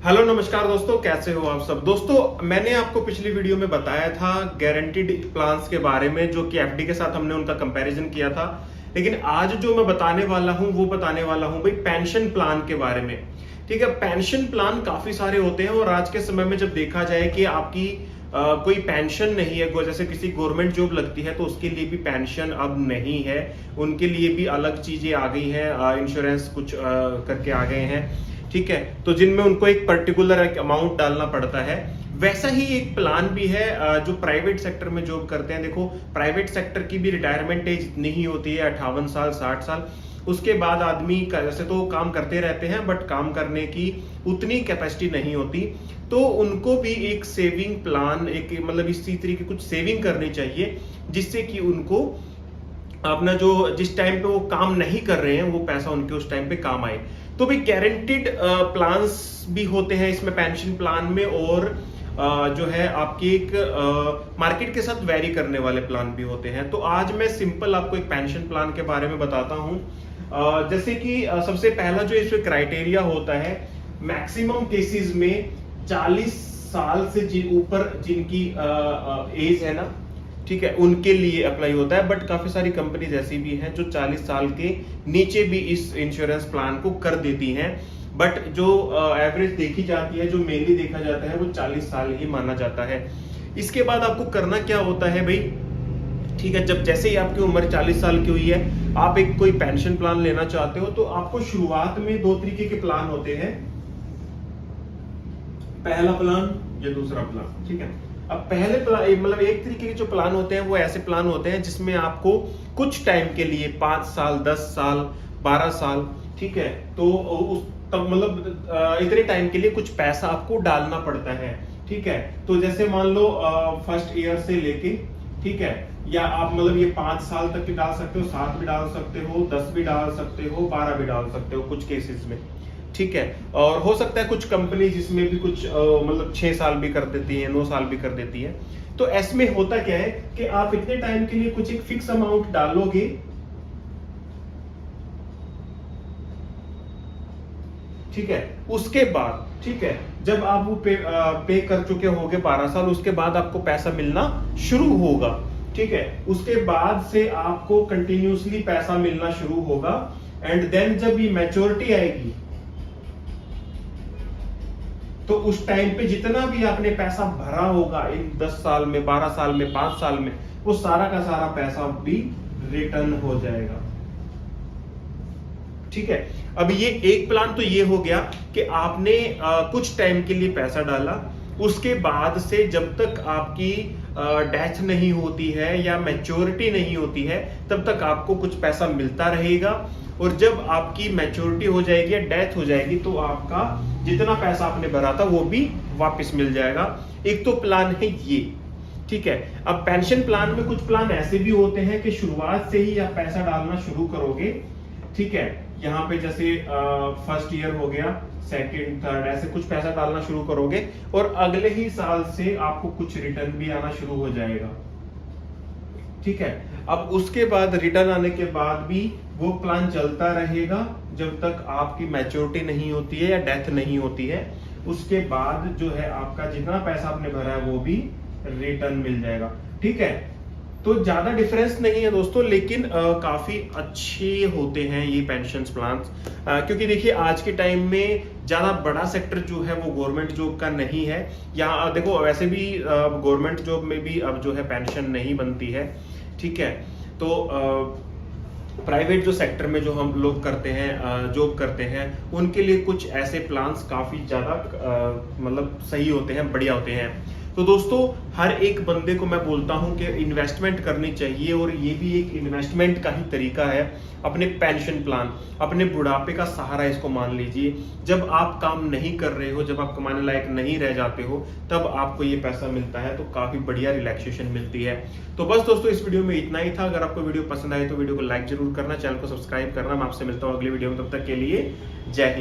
Hello नमस्कार दोस्तों, कैसे हो आप सब। दोस्तों मैंने आपको पिछली वीडियो में बताया था गारंटीड प्लान्स के बारे में, जो कि एफडी के साथ हमने उनका कंपैरिजन किया था। लेकिन आज जो मैं बताने वाला हूं वो बताने वाला हूं भाई पेंशन प्लान के बारे में। ठीक है, पेंशन प्लान काफी सारे होते हैं और आज के समय में जब देखा जाए कि आपकी कोई पेंशन नहीं है, जैसे किसी गवर्नमेंट जॉब लगती है तो उसके लिए भी पेंशन अब नहीं है, उनके लिए भी अलग चीजें आ गई हैं, इंश्योरेंस कुछ करके आ गए हैं। ठीक है, तो जिनमें उनको एक पर्टिकुलर अमाउंट डालना पड़ता है। वैसा ही एक प्लान भी है जो प्राइवेट सेक्टर में जॉब करते हैं। देखो, प्राइवेट सेक्टर की भी रिटायरमेंट एज इतनी ही होती है, 58 साल 60 साल। उसके बाद आदमी वैसे तो काम करते रहते हैं, बट काम करने की उतनी कैपेसिटी नहीं होती, तो उनको भी एक सेविंग प्लान, एक मतलब इसी तरीके कुछ सेविंग करनी चाहिए, जिससे कि उनको अपना जो जिस टाइम पे वो काम नहीं कर रहे हैं वो पैसा उनके उस टाइम पे काम आए। तो भी गारंटीड प्लान्स भी होते हैं इसमें पेंशन प्लान में, और जो है आपकी एक मार्केट के साथ वेरी करने वाले प्लान भी होते हैं। तो आज मैं सिंपल आपको एक पेंशन प्लान के बारे में बताता हूं। जैसे कि सबसे पहला जो इसमें क्राइटेरिया होता है, मैक्सिमम केसेस में 40 साल से ऊपर जिनकी एज है ना, ठीक है, उनके लिए अप्लाई होता है। बट काफी सारी कंपनीज ऐसी भी हैं जो 40 साल के नीचे भी इस इंश्योरेंस प्लान को कर देती हैं। बट जो एवरेज देखी जाती है, जो मेनली देखा जाता है, वो 40 साल ही माना जाता है। इसके बाद आपको करना क्या होता है भाई, ठीक है, जब जैसे ही आपकी उम्र 40 साल की हुई है, आप एक कोई पेंशन प्लान लेना चाहते हो, तो आपको शुरुआत में दो तरीके के प्लान होते हैं, पहला प्लान या दूसरा प्लान। ठीक है, अब पहले प्लान मतलब एक तरीके के जो प्लान होते हैं वो ऐसे प्लान होते हैं जिसमें आपको कुछ टाइम के लिए 5 साल 10 साल 12 साल, ठीक है, तो उस तब मतलब इतने टाइम के लिए कुछ पैसा आपको डालना पड़ता है। ठीक है, तो जैसे मान लो फर्स्ट ईयर से लेके, ठीक है, या आप मतलब ये 5 साल तक भी डाल सकते हो, 7 भी डाल सकते हो, 10 भी डाल सकते हो, 12 भी डाल सकते हो कुछ केसेस में। ठीक है, और हो सकता है कुछ कंपनी जिसमें भी कुछ मतलब 6 साल भी कर देती है, 9 साल भी कर देती है। तो इसमें होता क्या है कि आप इतने टाइम के लिए कुछ एक फिक्स अमाउंट डालोगे, ठीक है, उसके बाद, ठीक है, जब आप वो पे कर चुके होगे 12 साल, उसके बाद आपको पैसा मिलना शुरू होगा। ठीक है, उसके बाद से आपको कंटिन्यूसली पैसा मिलना शुरू होगा। एंड देन जब ये मैच्योरिटी आएगी, तो उस टाइम पे जितना भी आपने पैसा भरा होगा इन 10 साल में, 12 साल में, 5 साल में, वो सारा का सारा पैसा भी रिटर्न हो जाएगा। ठीक है, अब ये एक प्लान तो ये हो गया कि आपने कुछ टाइम के लिए पैसा डाला, उसके बाद से जब तक आपकी डेथ नहीं होती है या मैच्योरिटी नहीं होती है, तब तक आपको कुछ पैसा मिलता रहेगा। और जब आपकी मैच्योरिटी हो जाएगी या डेथ हो जाएगी, तो आपका जितना पैसा आपने भरा था वो भी वापस मिल जाएगा। एक तो प्लान है ये। ठीक है, अब पेंशन प्लान में कुछ प्लान ऐसे भी होते हैं कि शुरुआत से ही आप पैसा डालना शुरू करोगे। ठीक है, यहाँ पे जैसे फर्स्ट ईयर हो गया, सेकंड थर्ड, ऐसे कुछ पैसा डालना शुरू करोगे और अगले ही साल से आपको कुछ रिटर्न भी आना शुरू हो जाएगा। ठीक है, अब उसके बाद रिटर्न आने के बाद भी वो प्लान चलता रहेगा जब तक आपकी मैच्योरिटी नहीं होती है या डेथ नहीं होती है। उसके बाद जो है आपका जितना पैसा आपने भरा है वो भी रिटर्न मिल जाएगा। ठीक है, तो ज्यादा डिफरेंस नहीं है दोस्तों, लेकिन काफी अच्छे होते हैं ये पेंशन प्लान्स, क्योंकि देखिए आज के टाइम में ज्यादा बड़ा सेक्टर जो है वो गवर्नमेंट जॉब का नहीं है। यहाँ देखो, वैसे भी गवर्नमेंट जॉब में भी अब जो है पेंशन नहीं बनती है। ठीक है, तो प्राइवेट जो सेक्टर में जो हम लोग करते हैं, जॉब करते हैं, उनके लिए कुछ ऐसे प्लान्स काफी ज्यादा मतलब सही होते हैं, बढ़िया होते हैं। तो दोस्तों, हर एक बंदे को मैं बोलता हूं कि इन्वेस्टमेंट करनी चाहिए, और ये भी एक इन्वेस्टमेंट का ही तरीका है। अपने पेंशन प्लान, अपने बुढ़ापे का सहारा इसको मान लीजिए। जब आप काम नहीं कर रहे हो, जब आप कमाने लायक नहीं रह जाते हो, तब आपको ये पैसा मिलता है, तो काफी बढ़िया रिलैक्सेशन मिलती है। तो बस दोस्तों, इस वीडियो में इतना ही था। अगर आपको वीडियो पसंद आए तो वीडियो को लाइक जरूर करना, चैनल को सब्सक्राइब करना। मैं आपसे मिलता हूँ अगली वीडियो में, तब तक के लिए जय हिंद।